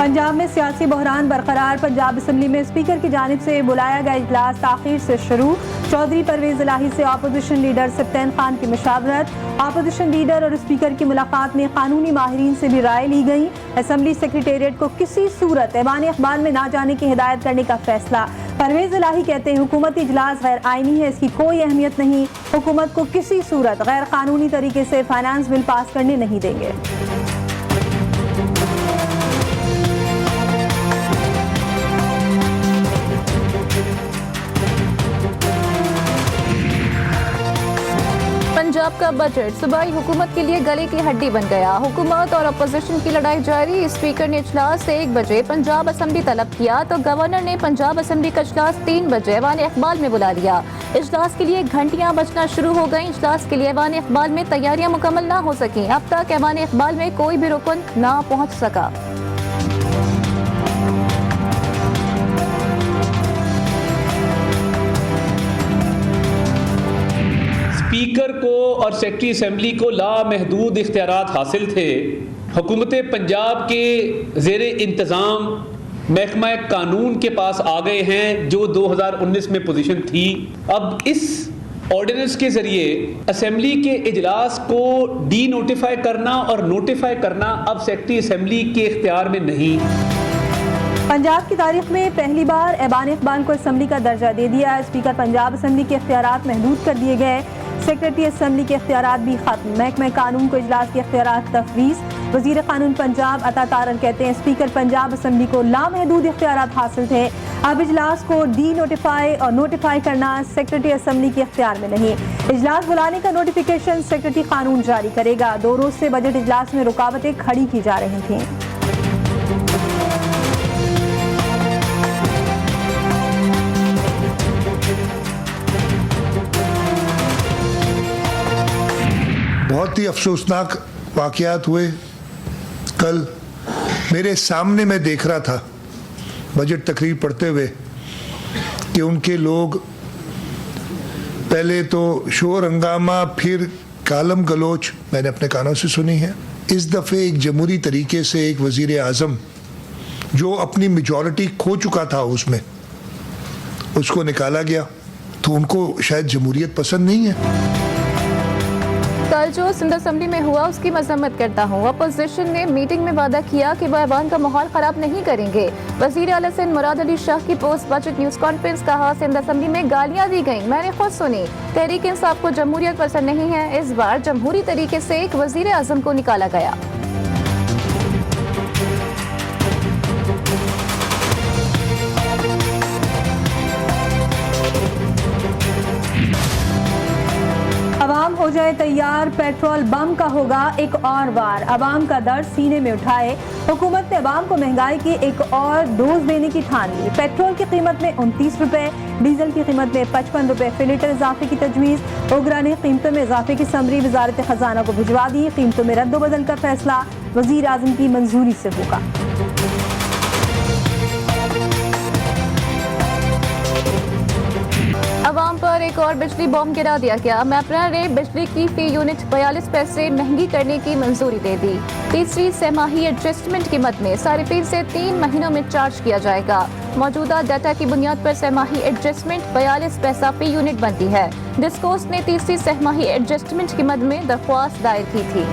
पंजाब में सियासी बहरान बरकरार। पंजाब असम्बली में स्पीकर की जानिब से बुलाया गया इजलास ताखीर से शुरू। चौधरी परवेज इलाही से अपोजिशन लीडर सप्तान खान की मुशावरत। अपोजिशन लीडर और स्पीकर की मुलाकात में कानूनी माहिरीन से भी राय ली गई। असम्बली सेक्रेटेरिएट को किसी सूरत ऐवान अखबार में ना जाने की हिदायत करने का फैसला। परवेज इलाही कहते हैं हुकूमती इजलास गैर आईनी है, इसकी कोई अहमियत नहीं। हुकूमत को किसी सूरत गैर कानूनी तरीके से फाइनेंस बिल पास करने नहीं देंगे। पंजाब का बजट सूबाई हुकूमत के लिए गले की हड्डी बन गया। हुकूमत और अपोजिशन की लड़ाई जारी। स्पीकर ने इजलास 1 बजे पंजाब असम्बली तलब किया तो गवर्नर ने पंजाब असम्बली का इजलास 3 बजे ऐवान अखबार में बुला लिया। इजलास के लिए घंटियां बजना शुरू हो गईं। इजलास के लिए ऐवान अखबार में तैयारियां मुकम्मल ना हो सकी। अब तक ऐवान अखबार में कोई भी रुकन ना पहुँच सका। स्पीकर को और सेक्रेटरी असम्बली को लामहदूद इख्तियारात हासिल थे। हुकूमत पंजाब के ज़ेरे इंतज़ाम महकमा कानून के पास आ गए हैं जो 2019 में पोजीशन थी। अब इस ऑर्डिनेंस के ज़रिए असम्बली के इजलास को डी नोटिफाई करना और नोटिफाई करना अब सेक्रेटरी असम्बली के इख्तियार में नहीं। पंजाब की तारीख में पहली बार ऐवान अखबार को असम्बली का दर्जा दे दिया। स्पीकर पंजाब असम्बली के इख्तियारात महदूद कर दिए गए। सेक्रेटरी असम्बली के इख्तियारात भी खत्म। महकमा कानून को इजलास के इख्तियारात तफवीज़। वज़ीर कानून पंजाब अता तारर कहते हैं स्पीकर पंजाब असम्बली को लामहदूद इख्तियारात हासिल थे। अब इजलास को डी नोटिफाई और नोटिफाई करना सेक्रेटरी असम्बली के इख्तियार में नहीं। इजलास बुलाने का नोटिफिकेशन सेक्रेटरी कानून जारी करेगा। 2 रोज से बजट इजलास में रुकावटें खड़ी की जा रही थीं। बहुत ही अफसोसनाक वाक़यात हुए। कल मेरे सामने मैं देख रहा था बजट तकरीर पढ़ते हुए कि उनके लोग पहले तो शोर हंगामा फिर कालम गलोच मैंने अपने कानों से सुनी है। इस दफ़े एक जमहूरी तरीके से एक वज़ीर आज़म जो अपनी मेजॉरिटी खो चुका था उसमें उसको निकाला गया, तो उनको शायद जमहूरियत पसंद नहीं है। कल जो सिंध असम्बली में हुआ उसकी मजम्मत करता हूँ। अपोजिशन ने मीटिंग में वादा किया कि वह ऐवान का माहौल खराब नहीं करेंगे। वज़ीर आला सिंध मुराद अली शाह की पोस्ट बजट न्यूज़ कॉन्फ्रेंस कहा सिंध असम्बली में गालियाँ दी गईं, मैंने खुद सुनी। तहरीक इंसाफ को जमहूरियत पसंद नहीं है। इस बार जमहूरी तरीके से एक वज़ीर आज़म को निकाला गया। अवाम हो जाए तैयार, पेट्रोल बम का होगा एक और बार। अवाम का दर्द सीने में उठाए। हुकूमत ने अवाम को महंगाई की एक और डोज देने की ठान ली। पेट्रोल की कीमत में 29 रुपए, डीजल की कीमत में 55 रुपए फी लीटर इजाफे की तजवीज़। उगरा ने कीमतों में इजाफे की समरी वजारत खजाना को भिजवा दी। कीमतों में रद्द-ओ-बदल का फैसला वज़ीर आज़म की मंजूरी से होगा। अवाम पर एक और बिजली बॉम्ब गिरा दिया गया। मैपरा ने बिजली की फी यूनिट 42 पैसे महंगी करने की मंजूरी दे दी। तीसरी सहमाही एडजस्टमेंट की मद में सारिफीन से 3 महीनों में चार्ज किया जाएगा। मौजूदा डाटा की बुनियाद पर सहमाही एडजस्टमेंट 42 पैसा फी यूनिट बनती है। डिस्कोर्स ने तीसरी सहमाही एडजस्टमेंट की मद में दरख्वास्त दायर की थी।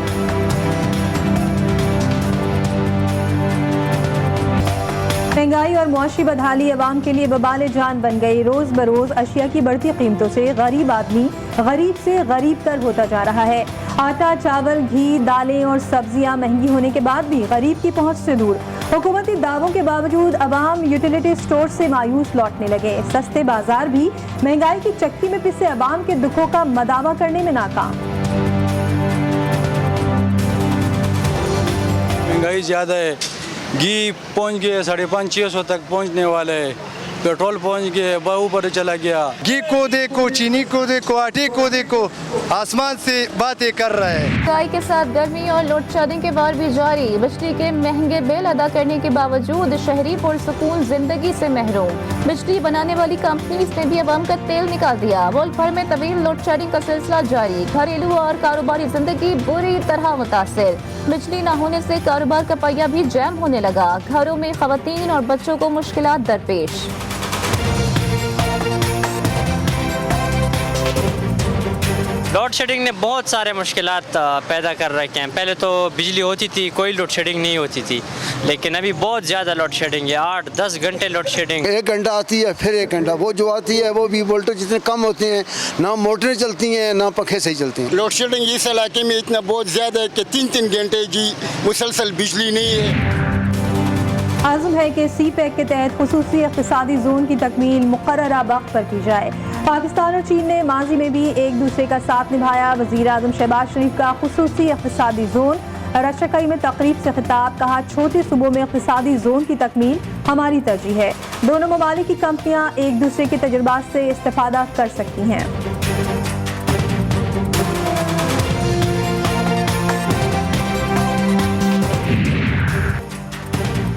महंगाई और मुआशी बदहाली अवाम के लिए बबाल जान बन गई। रोज बरोज अशिया की बढ़ती कीमतों से गरीब आदमी गरीब से गरीब तर होता जा रहा है। आटा, चावल, घी, दालें और सब्जियां महंगी होने के बाद भी गरीब की पहुंच से दूर। हुकूमती दावों के बावजूद अवाम यूटिलिटी स्टोर से मायूस लौटने लगे। सस्ते बाजार भी महंगाई की चक्की में पिसे अवाम के दुखों का मदावा करने में नाकाम। महंगाई ज़्यादा है। घी पहुंच गए 550-600 तक पहुंचने वाला है। पेट्रोल पहुंच गए, ऊपर चला गया। घी को देखो, चीनी को देखो, आटे को देखो, आसमान से बातें कर रहा है। महंगाई के साथ गर्मी और लोड शेडिंग के बार भी जारी। बिजली के महंगे बिल अदा करने के बावजूद शहरी पुरसुकून जिंदगी से महरूम। बिजली बनाने वाली कंपनीज ने भी अवाम का तेल निकाल दिया। मुल्क भर में तवील लोड शेडिंग का सिलसिला जारी। घरेलू और कारोबारी जिंदगी बुरी तरह मुतासिर। बिजली न होने से कारोबार का पहिया भी जैम होने लगा। घरों में खवातीन और बच्चों को मुश्किलात दरपेश। लोड शेडिंग ने बहुत सारे मुश्किलात पैदा कर रखे हैं। पहले तो बिजली होती थी, कोई लोड शेडिंग नहीं होती थी, लेकिन अभी बहुत ज़्यादा लोड शेडिंग है। 8-10 घंटे लोड शेडिंग। 1 घंटा आती है, फिर 1 घंटा। वो जो आती है वो भी वोल्टेज जितने कम होते हैं, ना मोटरें चलती हैं ना पंखे सही चलते हैं। लोड शेडिंग इस इलाके में इतना बहुत ज़्यादा है कि 3-3 घंटे जी मुसलसल बिजली नहीं है। आज़म है कि CPEC के तहत खुसूसी इक़्तिसादी जोन की तकमील मुक़र्ररा वक्त पर की जाए। पाकिस्तान और चीन ने माजी में भी एक दूसरे का साथ निभाया। वज़ीर आज़म शहबाज शरीफ का खुसूसी इक़्तिसादी जोन। रशकई में तकरीब से खिताब, कहा छोटे सूबों में इक़्तिसादी जोन की तकमील हमारी तरजीह है। दोनों ममालिक की कंपनियाँ एक दूसरे के तजुर्बात से इस्तेफादा कर सकती हैं।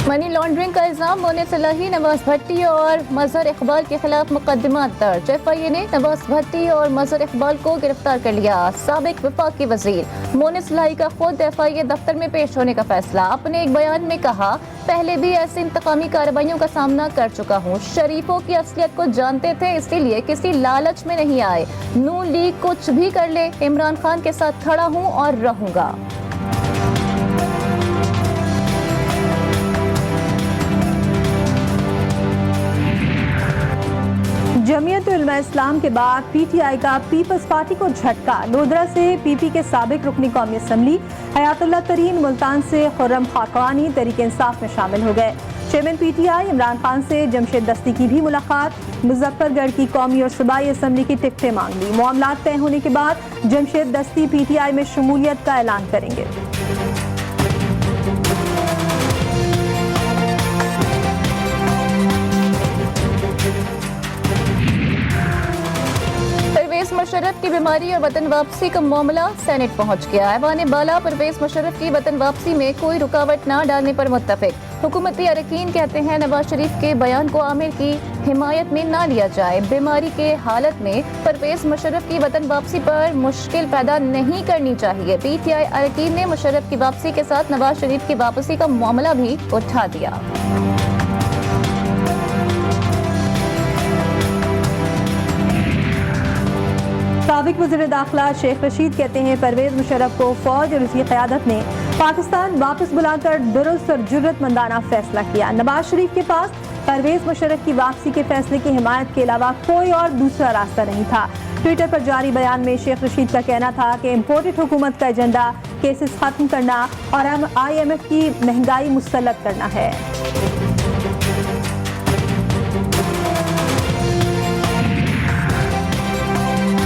मनी लॉन्ड्रिंग का इल्जाम मोनिस सलाही, नवाज भट्टी और मजहर इकबाल के खिलाफ मुकदमा दर्ज। FIA ने नवाज भट्टी और मजहर इकबाल को गिरफ्तार कर लिया। साबिक वफाकी वजीर मोनिस सलाही का खुद FIA दफ्तर में पेश होने का फैसला। अपने एक बयान में कहा, पहले भी ऐसी इंतकामी कार्रवाइयों का सामना कर चुका हूँ। शरीफों की असलियत को जानते थे, इसीलिए किसी लालच में नहीं आए। नून लीग कुछ भी कर ले, इमरान खान के साथ खड़ा हूँ और रहूँगा। जमीयत उलमा इस्लाम के बाद PTI का पीपल्स पार्टी को झटका। लोधरा से PP के साबिक रुकनी कौमी असम्बली हयातुल्लाह तरीन मुल्तान से खुर्रम खाकानी तहरीक इंसाफ में शामिल हो गए। चेयरमैन PTI इमरान खान से जमशेद दस्ती की भी मुलाकात। मुजफ्फरगढ़ की कौमी और सूबाई असम्बली की टिकटें मांग ली। मामलात तय होने के बाद जमशेद दस्ती PTI में शमूलियत का ऐलान करेंगे। परवेज मुशर्रफ की बीमारी और वतन वापसी का मामला सेनेट पहुंच गया। ऐवान बाला परवेज मुशर्रफ की वतन वापसी में कोई रुकावट न डालने पर मुत्तफिक। हुकूमती अरकान कहते हैं नवाज शरीफ के बयान को आमिर की हिमायत में न लिया जाए। बीमारी के हालत में परवेज मुशर्रफ की वतन वापसी पर मुश्किल पैदा नहीं करनी चाहिए। PTI अरकान ने मुशर्रफ की वापसी के साथ नवाज शरीफ की वापसी का मामला भी उठा दिया। साबिक वज़ीर दाखिला शेख रशीद कहते हैं परवेज मुशर्रफ को फौज और उसकी क़यादत ने पाकिस्तान वापस बुलाकर दुरुस्त और जुर्रतमंदाना फैसला किया। नवाज शरीफ के पास परवेज मुशर्रफ की वापसी के फैसले की हिमायत के अलावा कोई और दूसरा रास्ता नहीं था। ट्विटर पर जारी बयान में शेख रशीद का कहना था कि इम्पोर्टेड हुकूमत का एजेंडा केसेस खत्म करना और IMF की महंगाई मुसल्लत करना है।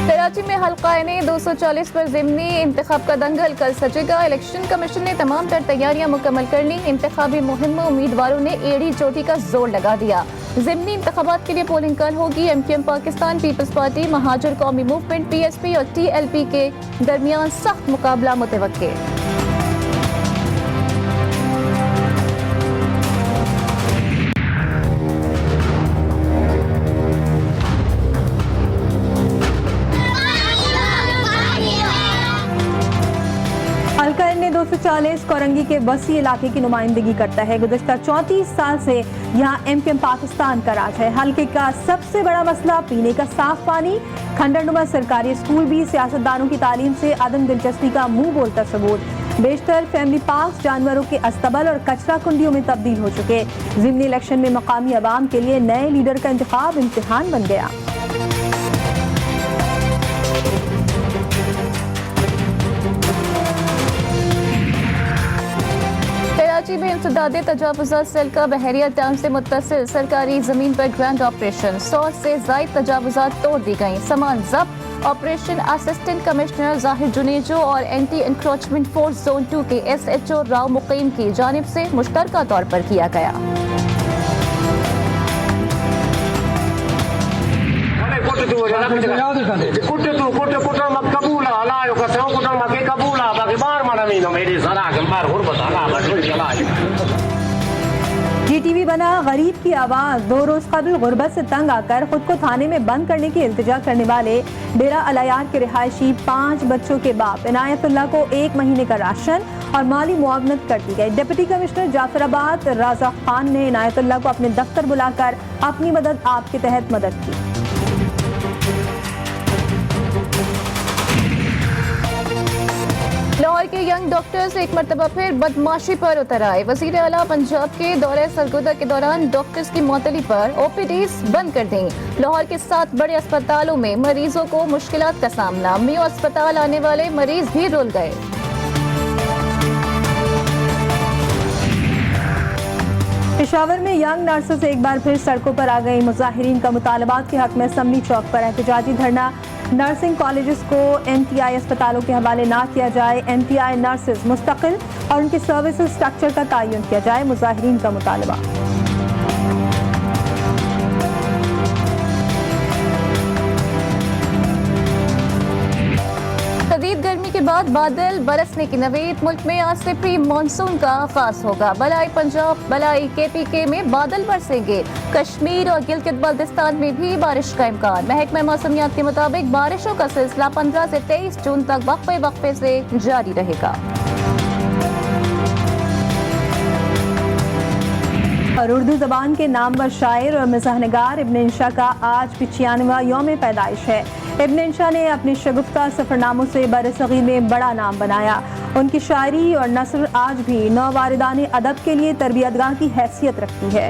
कराची में हल्का-ए 240 पर ज़िमनी इंतखाब का दंगल कल सजेगा। इलेक्शन कमीशन ने तमाम तर तैयारियां मुकम्मल कर ली। इंतखाबी मुहिम में उम्मीदवारों ने एड़ी चोटी का जोर लगा दिया। ज़िमनी इंतखाबात के लिए पोलिंग कल होगी। MQM पाकिस्तान पीपल्स पार्टी, महाजर कौमी मूवमेंट PSP और TLP के दरमियान सख्त मुकाबला मुतवक्के। हल्का ने 240 कोरंगी के वसी इलाके की नुमाइंदगी करता है। गुज़श्ता 34 साल से यहाँ MQM पाकिस्तान का राज है। हल्के का सबसे बड़ा मसला पीने का साफ पानी। खंडरनुमा सरकारी स्कूल भी सियासतदानों की तालीम से अदम दिलचस्पी का मुंह बोलता सबूत। बेशतर फैमिली पार्क जानवरों के अस्तबल और कचरा कुंडियों में तब्दील हो चुके। ज़िमनी इलेक्शन में मकामी अवाम के लिए नए लीडर का इंतखाब इम्तिहान बन गया। कराची में इंसदादे तजावुज़ात सेल का बहरिया टाउन से मुत्तसिल सरकारी जमीन पर ग्रैंड ऑपरेशन। 100 से ज़ायद तजावुज़ात तोड़ दी गई, सामान जब्त। ऑपरेशन असिस्टेंट कमिश्नर जाहिर जुनेजो और एंटी इंक्रोचमेंट फोर्स जोन 2 के SHO राव मुकीम की जानिब से मुश्तरका तौर पर किया गया। GTV बना गरीब की आवाज़। 2 रोज़ कबल गुर्बत से तंग आकर खुद को थाने में बंद करने की इल्तिजा करने वाले डेरा अलायार के रिहायशी 5 बच्चों के बाप इनायतुल्लाह को 1 महीने का राशन और माली मुआवनत कर दी गई। डिप्टी कमिश्नर जाफराबाद राजा खान ने इनायतुल्लाह को अपने दफ्तर बुलाकर अपनी मदद आपके तहत मदद की। लाहौर के यंग डॉक्टर्स एक मरतबा फिर बदमाशी पर उतर आए। वज़ीर आला पंजाब के दौरे सरगोदा के दौरान डॉक्टर्स की मौतली पर OPDs बंद कर दी। लाहौर के 7 बड़े अस्पतालों में मरीजों को मुश्किलात का सामना। मियो अस्पताल आने वाले मरीज भी रुल गए। पेशावर में यंग नर्सेस एक बार फिर सड़कों पर आ गई। मुजाहिरीन का मुतालबात के हक में असम्बली चौक पर एहतजाजी धरना। नर्सिंग कॉलेजेस को NTI अस्पतालों के हवाले ना किया जाए। NTI नर्सेस मुस्तकिल और उनके सर्विसेज स्ट्रक्चर का तयन किया जाए। मुजाहिरीन का मुतालबा। शदीद गर्मी के बाद बादल बरसने की नवीद। मुल्क में आज से प्री मानसून का आगाज होगा। बलाई पंजाब, बलाई KPK में बादल बरसेंगे। कश्मीर और गिलगित बल्तिस्तान में भी बारिश का इम्कान। महकमा मौसमियात के मुताबिक बारिशों का सिलसिला 15 से 23 जून तक वक्फे से जारी रहेगा। और उर्दू ज़बान के नामवर शायर और मिज़ाहनगार इब्न इंशा का आज 95वां यौम पैदाइश है। इब्न इंशा ने अपने शगुफ्ता सफ़रनामों से बरसग़ीर में बड़ा नाम बनाया। उनकी शायरी और नस्र आज भी नौवारिदान अदब के लिए तरबियतगाह की हैसियत रखती है।